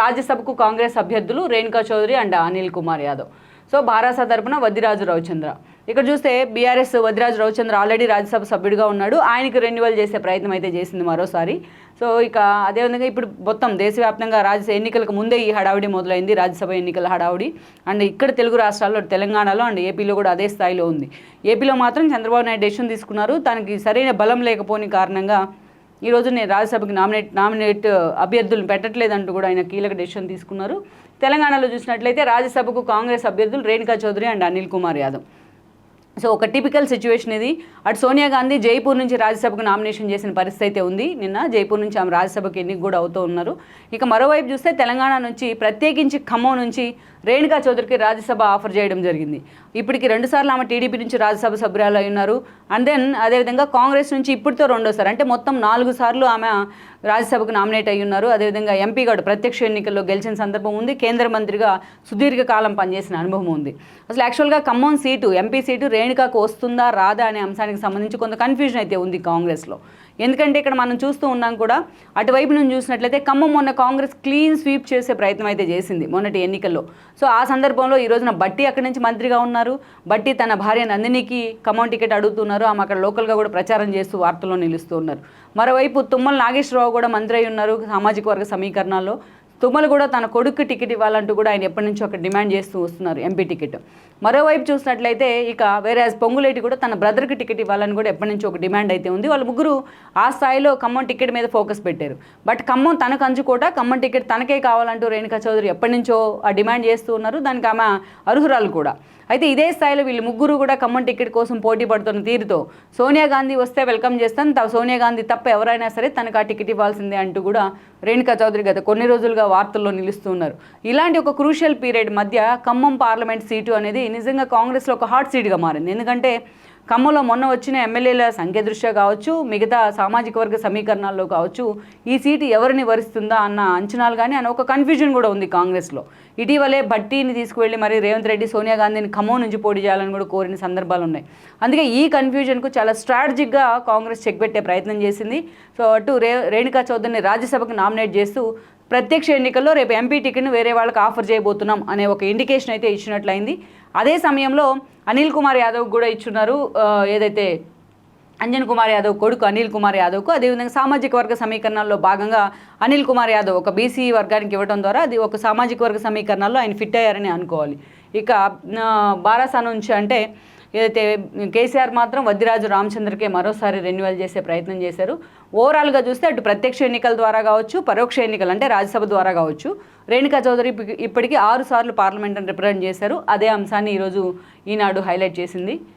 రాజ్యసభకు కాంగ్రెస్ అభ్యర్థులు Renuka Chowdary and Anil Kumar Yadav. So Bharasa తరపున వద్దిరాజు రవిచంద్ర. ఇక్కడ చూస్తే బీఆర్ఎస్ వద్దిరాజు రవిచంద్ర ఆల్రెడీ రాజ్యసభ సభ్యుడిగా ఉన్నాడు. ఆయనకి రెన్యువల్ చేసే ప్రయత్నం అయితే చేసింది మరోసారి. సో ఇక అదేవిధంగా ఇప్పుడు మొత్తం దేశవ్యాప్తంగా ఎన్నికలకు ముందే ఈ హడావుడి మొదలైంది, రాజ్యసభ ఎన్నికల హడావుడి. అండ్ ఇక్కడ తెలుగు రాష్ట్రాల్లో, తెలంగాణలో అండ్ ఏపీలో కూడా అదే స్థాయిలో ఉంది. ఏపీలో మాత్రం చంద్రబాబు నాయుడు డెసిషన్ తీసుకున్నారు. తనకి సరైన బలం లేకపోని కారణంగా ఈరోజు నేను రాజ్యసభకి నామినేట్ అభ్యర్థులను పెట్టట్లేదంటూ కూడా ఆయన కీలక డెసిషన్ తీసుకున్నారు. తెలంగాణలో చూసినట్లయితే రాజ్యసభకు కాంగ్రెస్ అభ్యర్థులు రేణుకా చౌదరి అండ్ అనిల్ కుమార్ యాదవ్. సో ఒక టిపికల్ సిచ్యువేషన్ ఇది. అటు సోనియా గాంధీ జైపూర్ నుంచి రాజ్యసభకు నామినేషన్ చేసిన పరిస్థితి అయితే ఉంది. నిన్న జైపూర్ నుంచి ఆమె రాజ్యసభకి ఎన్నిక కూడా అవుతూ ఉన్నారు. ఇక మరోవైపు చూస్తే తెలంగాణ నుంచి, ప్రత్యేకించి ఖమ్మం నుంచి రేణుకా చౌదరికి రాజ్యసభ ఆఫర్ చేయడం జరిగింది. ఇప్పటికి 2 సార్లు ఆమె టీడీపీ నుంచి రాజ్యసభ సభ్యురాలు అయి ఉన్నారు. అండ్ దెన్ అదేవిధంగా కాంగ్రెస్ నుంచి ఇప్పటితో 2వ సారి, అంటే మొత్తం 4 సార్లు ఆమె రాజ్యసభకు నామినేట్ అయి ఉన్నారు. అదేవిధంగా ఎంపీగా ప్రత్యక్ష ఎన్నికల్లో గెలిచిన సందర్భం ఉంది. కేంద్ర మంత్రిగా సుదీర్ఘకాలం పనిచేసిన అనుభవం ఉంది. అసలు యాక్చువల్గా ఖమ్మం సీటు, ఎంపీ సీటు రేణుకాకు వస్తుందా రాదా అనే అంశానికి సంబంధించి కొంత కన్ఫ్యూజన్ అయితే ఉంది కాంగ్రెస్లో. ఎందుకంటే ఇక్కడ మనం చూస్తూ ఉన్నాం కూడా, అటువైపు నుంచి చూసినట్లయితే ఖమ్మం మొన్న కాంగ్రెస్ క్లీన్ స్వీప్ చేసే ప్రయత్నం అయితే చేసింది మొన్నటి ఎన్నికల్లో. సో ఆ సందర్భంలో ఈ రోజున బట్టి అక్కడి నుంచి మంత్రిగా ఉన్నారు. బట్టి తన భార్య నందినికి ఖమ్మం టికెట్ అడుగుతున్నారు. ఆమె అక్కడ లోకల్గా కూడా ప్రచారం చేస్తూ వార్తల్లో నిలుస్తూ ఉన్నారు. మరోవైపు తుమ్మల నాగేశ్వరరావు కూడా మంత్రి అయి ఉన్నారు సామాజిక వర్గ సమీకరణాల్లో. తుమ్మలు కూడా తన కొడుకు టికెట్ ఇవ్వాలంటూ కూడా ఆయన ఎప్పటి నుంచో ఒక డిమాండ్ చేస్తూ వస్తున్నారు, ఎంపీ టికెట్. మరోవైపు చూసినట్లయితే ఇక వేరే పొంగులేటి కూడా తన బ్రదర్కి టికెట్ ఇవ్వాలని కూడా ఎప్పటి నుంచో ఒక డిమాండ్ అయితే ఉంది. వాళ్ళ ముగ్గురు ఆ స్థాయిలో ఖమ్మం టికెట్ మీద ఫోకస్ పెట్టారు. బట్ ఖమ్మం తనకు అంచుకోట, ఖమ్మం టికెట్ తనకే కావాలంటూ రేణుకా చౌదరి ఎప్పటి నుంచో ఆ డిమాండ్ చేస్తూ ఉన్నారు. దానికి ఆమె అర్హురాలు కూడా. అయితే ఇదే స్థాయిలో వీళ్ళు ముగ్గురు కూడా ఖమ్మం టికెట్ కోసం పోటీ పడుతున్న తీరుతో సోనియా గాంధీ వస్తే వెల్కమ్ చేస్తాను, సోనియా గాంధీ తప్ప ఎవరైనా సరే తనకు ఆ టికెట్ ఇవ్వాల్సిందే అంటూ కూడా రేణుకా చౌదరి గత కొన్ని రోజులుగా వార్తల్లో నిలుస్తున్నారు. ఇలాంటి ఒక క్రూషియల్ పీరియడ్ మధ్య ఖమ్మం పార్లమెంట్ సీటు అనేది నిజంగా కాంగ్రెస్లో ఒక హాట్ సీట్గా మారింది. ఎందుకంటే ఖమ్మంలో మొన్న వచ్చిన ఎమ్మెల్యేల సంఖ్య దృష్ట్యా కావచ్చు, మిగతా సామాజిక వర్గ సమీకరణాల్లో కావచ్చు, ఈ సీటు ఎవరిని వరిస్తుందా అన్న అంచనాలు కానీ అన్న ఒక కన్ఫ్యూజన్ కూడా ఉంది కాంగ్రెస్లో. ఇటీవలే భట్టీని తీసుకువెళ్ళి మరి రేవంత్ రెడ్డి సోనియా గాంధీని ఖమ్మం నుంచి పోటీ చేయాలని కూడా కోరిన సందర్భాలు ఉన్నాయి. అందుకే ఈ కన్ఫ్యూజన్కు చాలా స్ట్రాటజిక్గా కాంగ్రెస్ చెక్ పెట్టే ప్రయత్నం చేసింది. సో అటు రేణుకా చౌదరిని రాజ్యసభకు నామినేట్ చేస్తూ ప్రత్యక్ష ఎన్నికల్లో రేపు ఎంపీ టికెట్ను వేరే వాళ్ళకి ఆఫర్ చేయబోతున్నాం అనే ఒక ఇండికేషన్ అయితే ఇచ్చినట్లయింది. అదే సమయంలో అనిల్ కుమార్ యాదవ్ కూడా ఇచ్చున్నారు. ఏదైతే అంజన్ కుమార్ యాదవ్ కొడుకు అనిల్ కుమార్ యాదవ్కు, అదేవిధంగా సామాజిక వర్గ సమీకరణాల్లో భాగంగా అనిల్ కుమార్ యాదవ్ ఒక బీసీ వర్గానికి ఇవ్వడం ద్వారా అది ఒక సామాజిక వర్గ సమీకరణాల్లో ఆయన ఫిట్ అయ్యారని అనుకోవాలి. ఇక బారాసా నుంచి అంటే ఏదైతే కేసీఆర్ మాత్రం వద్దిరాజు రామచంద్రకే మరోసారి రెన్యువల్ చేసే ప్రయత్నం చేశారు. ఓవరాల్గా చూస్తే అటు ప్రత్యక్ష ఎన్నికల ద్వారా కావచ్చు, పరోక్ష ఎన్నికలు అంటే రాజ్యసభ ద్వారా కావచ్చు, రేణుకా చౌదరి ఇప్పటికీ 6 సార్లు పార్లమెంట్ని రిప్రజెంట్ చేశారు. అదే అంశాన్ని ఈరోజు ఈనాడు హైలైట్ చేసింది.